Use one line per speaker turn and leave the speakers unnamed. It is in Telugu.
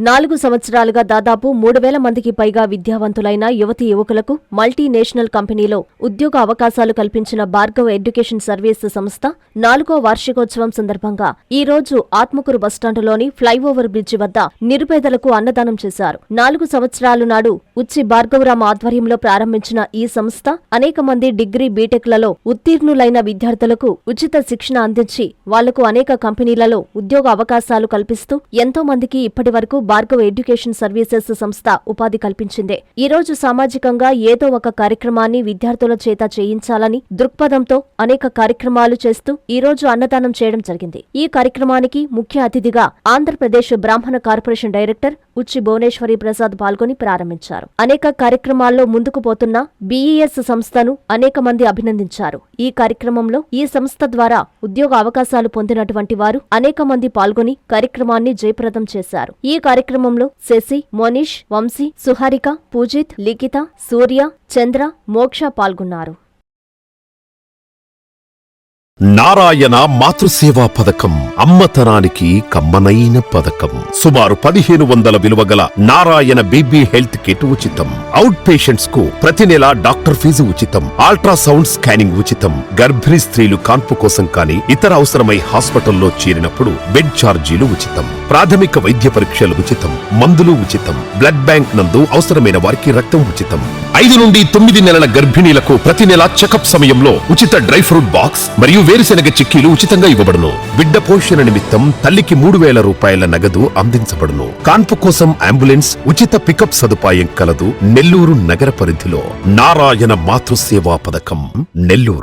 4 సంవత్సరాలుగా దాదాపు 3,000 మందికి పైగా విద్యావంతులైన యువతీ యువకులకు మల్టీనేషనల్ కంపెనీలో ఉద్యోగ అవకాశాలు కల్పించిన భార్గవ్ ఎడ్యుకేషన్ సర్వీస్ సంస్థ 4వ వార్షికోత్సవం సందర్భంగా ఈ రోజు ఆత్మకూరు బస్టాండులోని ఫ్లైఓవర్ బ్రిడ్జి వద్ద నిరుపేదలకు అన్నదానం చేశారు. 4 సంవత్సరాల నాడు ఉచ్చి భార్గవరామ్ ఆధ్వర్యంలో ప్రారంభించిన ఈ సంస్థ అనేక మంది డిగ్రీ బీటెక్లలో ఉత్తీర్ణులైన విద్యార్థులకు ఉచిత శిక్షణ అందించి వాళ్లకు అనేక కంపెనీలలో ఉద్యోగ అవకాశాలు కల్పిస్తూ ఎంతో మందికి ఇప్పటి వరకు భార్గవ్ ఎడ్యుకేషన్ సర్వీసెస్ సంస్థ ఉపాధి కల్పించింది. ఈ రోజు సామాజికంగా ఏదో ఒక కార్యక్రమాన్ని విద్యార్థుల చేత చేయించాలని దృక్పథంతో అనేక కార్యక్రమాలు చేస్తూ ఈ రోజు అన్నదానం చేయడం జరిగింది. ఈ కార్యక్రమానికి ముఖ్య అతిథిగా ఆంధ్రప్రదేశ్ బ్రాహ్మణ కార్పొరేషన్ డైరెక్టర్ ఉచ్చి భువనేశ్వరి ప్రసాద్ పాల్గొని ప్రారంభించారు. అనేక కార్యక్రమాల్లో ముందుకు పోతున్న బీఈఎస్ సంస్థను అనేక మంది అభినందించారు. ఈ కార్యక్రమంలో ఈ సంస్థ ద్వారా ఉద్యోగ అవకాశాలు పొందినటువంటి వారు అనేక మంది పాల్గొని కార్యక్రమాన్ని జయప్రదం చేశారు. ఈ కార్యక్రమంలో శశి, మోనిష్, వంశీ, సుహారిక, పూజిత్, లిఖిత, సూర్య, చంద్ర, మోక్ష పాల్గొన్నారు.
నారాయణ మాతృసేవా పథకం అమ్మతనానికి కమ్మనైన పథకం. సుమారు 1,500 విలువగల నారాయణ బీబీ హెల్త్ కిట్ ఉచితం. అవుట్ పేషెంట్స్ కు ప్రతి నెల డాక్టర్ ఫీజు ఉచితం. అల్ట్రాసౌండ్ స్కానింగ్ ఉచితం. గర్భిణీ స్త్రీలు కాన్పు కోసం కానీ ఇతర అవసరమై హాస్పిటల్లో చేరినప్పుడు బెడ్ ఛార్జీలు ఉచితం. ప్రాథమిక వైద్య పరీక్షలు ఉచితం. మందులు ఉచితం. బ్లడ్ బ్యాంక్ నందు అవసరమైన వారికి రక్తం ఉచితం. 5 నుండి 9 నెలల గర్భిణీలకు ప్రతి నెల చెకప్ సమయంలో ఉచిత డ్రై ఫ్రూట్ బాక్స్ మరియు వేరుశెనగ చిక్కీలు ఉచితంగా ఇవ్వబడును. బిడ్డ పోషణ నిమిత్తం తల్లికి 3,000 రూపాయల నగదు అందించబడును. కాన్పు కోసం అంబులెన్స్ ఉచిత పికప్ సదుపాయం కలదు. నెల్లూరు నగర పరిధిలో నారాయణ మాతృసేవా పథకం, నెల్లూరు.